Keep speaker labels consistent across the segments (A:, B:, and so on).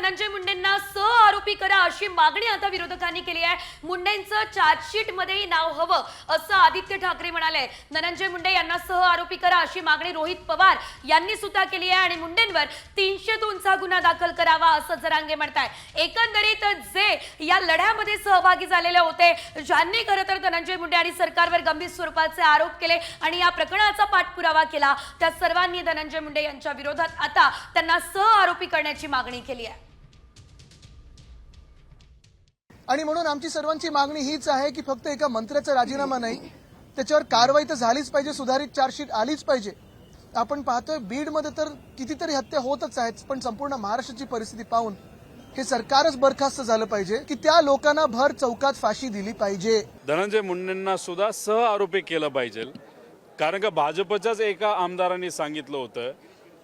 A: धनंजय मुंडेंना आरोपी करा अशी मागणी आता विरोधकांनी केली आहे। मुंडेंचं चार्जशीट मध्येही नाव हवं असं आदित्य ठाकरे म्हणाले। धनंजय मुंडे यांना आरोपी करा अशी मागणी रोहित पवार यांनी सुद्धा केली आहे आणि मुंडेंवर 302 चा गुन्हा दाखल करावा असं जरांगे म्हणतायत। एकंदरीत जे या लढ्यामध्ये सहभागी झालेले होते, ज्यांनी खरं तर धनंजय मुंडे आणि सरकारवर गंभीर स्वरूपाचे आरोप केले आणि या प्रकरणाचा पाठपुरावा केला, त्या सर्वांनी धनंजय मुंडे यांच्या विरोधात आता त्यांना आरोपी करण्याची मागणी केली आहे।
B: आणि म्हणून आमची सर्वांची मागणी हीच आहे की फक्त एका मंत्र्याचा राजीनामा नाही, त्याच्यावर कारवाई तर झालीच पाहिजे, सुधारित चार्जशीट आलीच पाहिजे। आपण पाहतोय बीडमध्ये तर कितीतरी हत्या होतच आहेत, पण संपूर्ण महाराष्ट्राची परिस्थिती पाहून हे सरकारच बरखास्त झालं पाहिजे की त्या लोकांना भर चौकात फाशी दिली पाहिजे।
C: धनंजय मुंडेंना सुद्धा आरोपी केलं पाहिजे, कारण का भाजपच्याच एका आमदारांनी सांगितलं होतं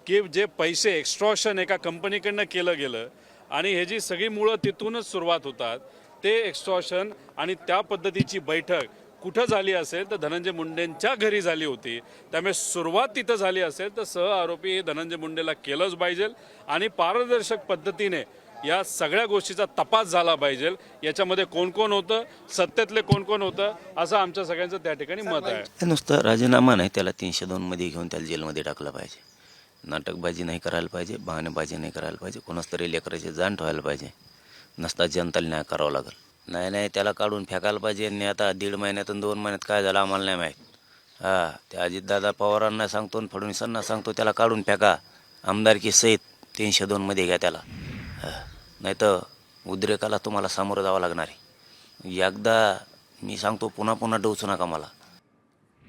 C: की जे पैसे एक्स्ट्रॉशन एका कंपनीकडनं केलं गेलं आणि हे जी सगळी मुळं तिथूनच सुरुवात होतात, ते एक्स्ट्रॉशन आणि त्या पद्धतीची बैठक कुठं झाली असेल तर धनंजय मुंडेंच्या घरी झाली होती। त्यामुळे सुरुवात तिथं झाली असेल तर आरोपी हे धनंजय मुंडेला केलंच पाहिजे आणि पारदर्शक पद्धतीने या सगळ्या गोष्टीचा तपास झाला पाहिजे। याच्यामध्ये कोण कोण होतं, सत्तेतले कोण कोण होतं, असं आमच्या सगळ्यांचं त्या ठिकाणी मत आहे।
D: नुसतं राजीनामा नाही, त्याला 302 मध्ये घेऊन त्याला जेलमध्ये टाकलं पाहिजे। नाटकबाजी नाही करायला पाहिजे, बहाणेबाजी नाही करायला पाहिजे, कोणाच तरी लेकराची जाण ठेवायला पाहिजे, नसता जनताला न्याय करावा लागेल। नाही त्याला काढून फेकायला पाहिजे। आणि आता 1.5 महिन्यातून 2 महिन्यात काय झालं आम्हाला नाही माहीत। ते अजितदादा पवारांना सांगतो आणि फडणवीसांना सांगतो त्याला काढून फेका, आमदारकी सहित 302 मध्ये घ्या त्याला, नाही तर उद्रेकाला तुम्हाला सामोरं जावं लागणार आहे। एकदा मी सांगतो, पुन्हा पुन्हा डोचू नका मला।